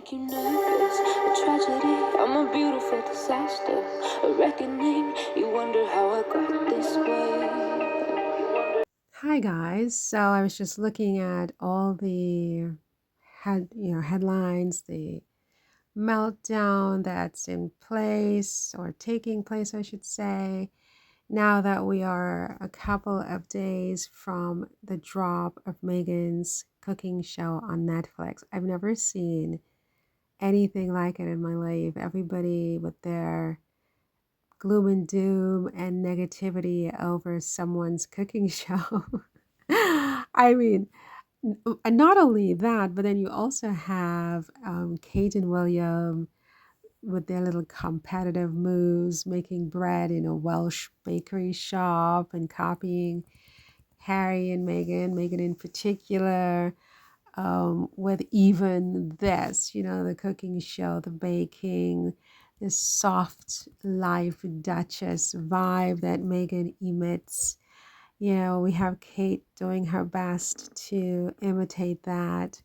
make you nervous. A tragedy, I'm a beautiful disaster. A reckoning, you wonder how I got this way. Hi guys. So I was just looking at all the headlines, the meltdown that's in place or taking place, I should say, now that we are a couple of days from the drop of Meghan's cooking show on Netflix. I've never seen anything like it in my life. Everybody with their gloom and doom and negativity over someone's cooking show. I mean, and not only that, but then you also have Kate and William with their little competitive moves, making bread in a Welsh bakery shop and copying Harry and Meghan in particular, with even this, the cooking show, the baking, this soft life Duchess vibe that Meghan emits. We have Kate doing her best to imitate that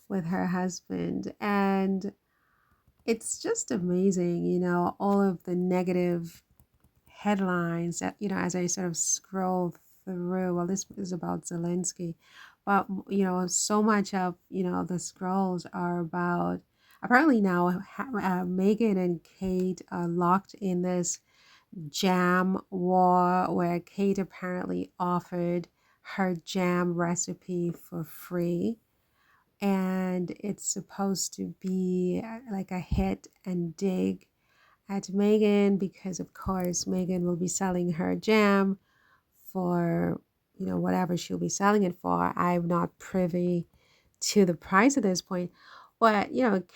with her husband. And it's just amazing, all of the negative headlines that, as I sort of scroll through. Well, this is about Zelensky, but, so much of, the scrolls are about apparently now Meghan and Kate are locked in this jam war where Kate apparently offered her jam recipe for free, and it's supposed to be like a hit and dig at Meghan because of course Meghan will be selling her jam for whatever she'll be selling it for. I'm not privy to the price at this point, but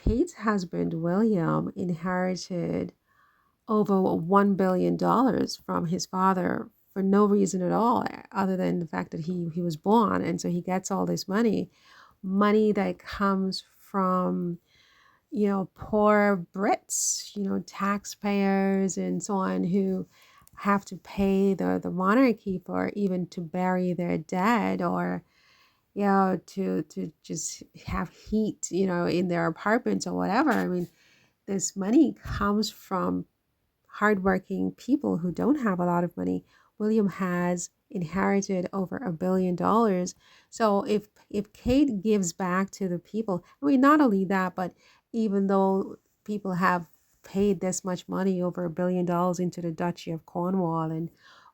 Kate's husband William inherited over $1 billion from his father for no reason at all, other than the fact that he was born. And so he gets all this money that comes from, poor Brits, taxpayers and so on, who have to pay the monarchy for even to bury their dead, or to just have heat, in their apartments or whatever. I mean, this money comes from hardworking people who don't have a lot of money. William has inherited over $1 billion. So if Kate gives back to the people, I mean, not only that, but even though people have paid this much money, over $1 billion, into the Duchy of Cornwall and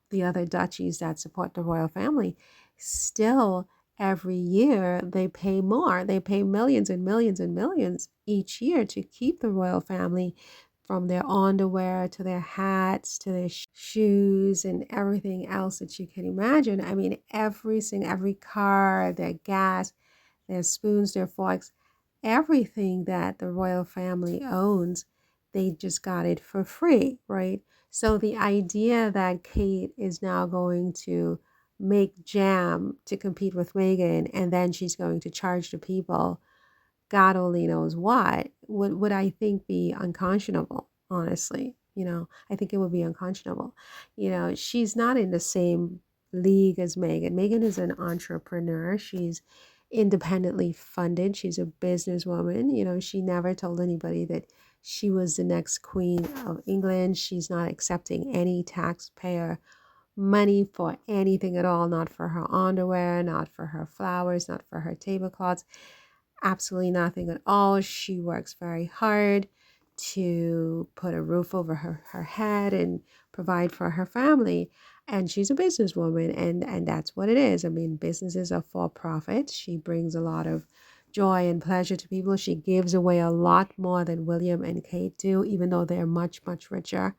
the other duchies that support the royal family, still every year they pay more. They pay millions and millions and millions each year to keep the royal family, from their underwear to their hats to their shoes and everything else that you can imagine. I mean, every car, their gas, their spoons, their forks, everything that the royal family owns, they just got it for free, right? So the idea that Kate is now going to make jam to compete with Meghan, and then she's going to charge the people God only knows what, would I think be unconscionable, honestly. I think it would be unconscionable. She's not in the same league as Meghan. Meghan is an entrepreneur. She's independently funded. She's a businesswoman. She never told anybody that she was the next queen of England. She's not accepting any taxpayer money for anything at all, not for her underwear, not for her flowers, not for her tablecloths, absolutely nothing at all. She works very hard to put a roof over her head and provide for her family. And she's a businesswoman, and that's what it is. I mean, businesses are for profit. She brings a lot of joy and pleasure to people. She gives away a lot more than William and Kate do, even though they're much, much richer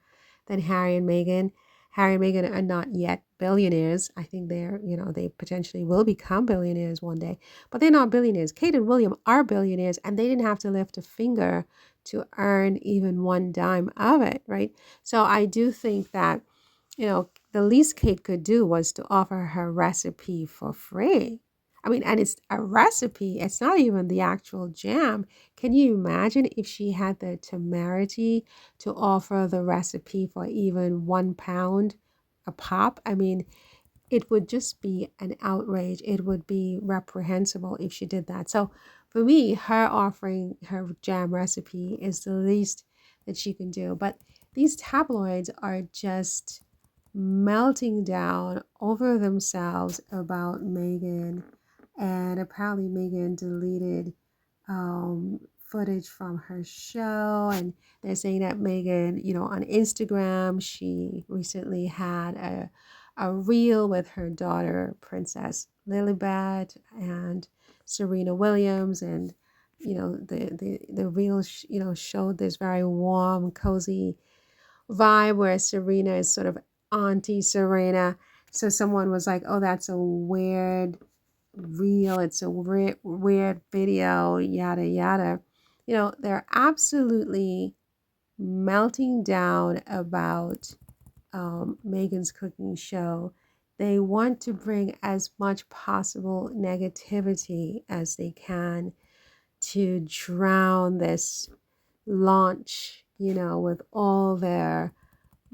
than Harry and Meghan. Harry and Meghan are not yet billionaires. I think they potentially will become billionaires one day, but they're not billionaires. Kate and William are billionaires, and they didn't have to lift a finger to earn even one dime of it, right? So I do think that, the least Kate could do was to offer her recipe for free. I mean, and it's a recipe, it's not even the actual jam. Can you imagine if she had the temerity to offer the recipe for even £1 a pop? I mean, it would just be an outrage. It would be reprehensible if she did that. So for me, her offering her jam recipe is the least that she can do. But these tabloids are just melting down over themselves about Meghan. And apparently, Meghan deleted footage from her show. And they're saying that Meghan, on Instagram, she recently had a reel with her daughter, Princess Lilibet, and Serena Williams. And, the reel, showed this very warm, cozy vibe where Serena is sort of Auntie Serena. So someone was like, oh, that's a weird reel. It's a weird video, yada, yada. They're absolutely melting down about Meghan's cooking show. They want to bring as much possible negativity as they can to drown this launch, with all their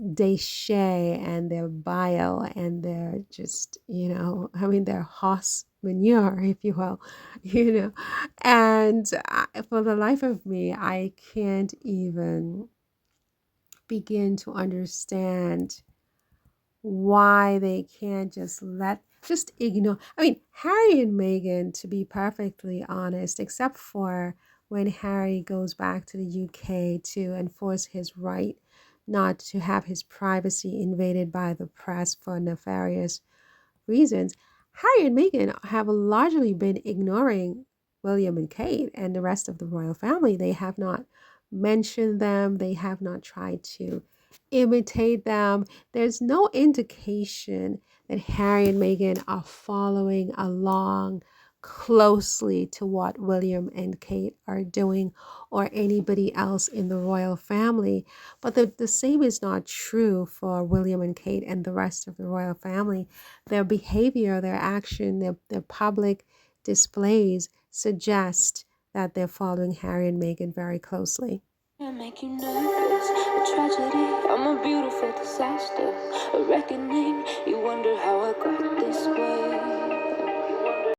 déchets and their bile and their just, their horse manure, if you will, And for the life of me, I can't even begin to understand why they can't just ignore. I mean, Harry and Meghan, to be perfectly honest, except for when Harry goes back to the UK to enforce his right not to have his privacy invaded by the press for nefarious reasons, Harry and Meghan have largely been ignoring William and Kate and the rest of the royal family. They have not mentioned them, they have not tried to imitate them. There's no indication that Harry and Meghan are following along closely to what William and Kate are doing or anybody else in the royal family. But the same is not true for William and Kate and the rest of the royal family. Their behavior, their action, their public displays suggest that they're following Harry and Meghan very closely. I make you nervous, a tragedy, I'm a beautiful disaster, a reckoning, you wonder how I got this way.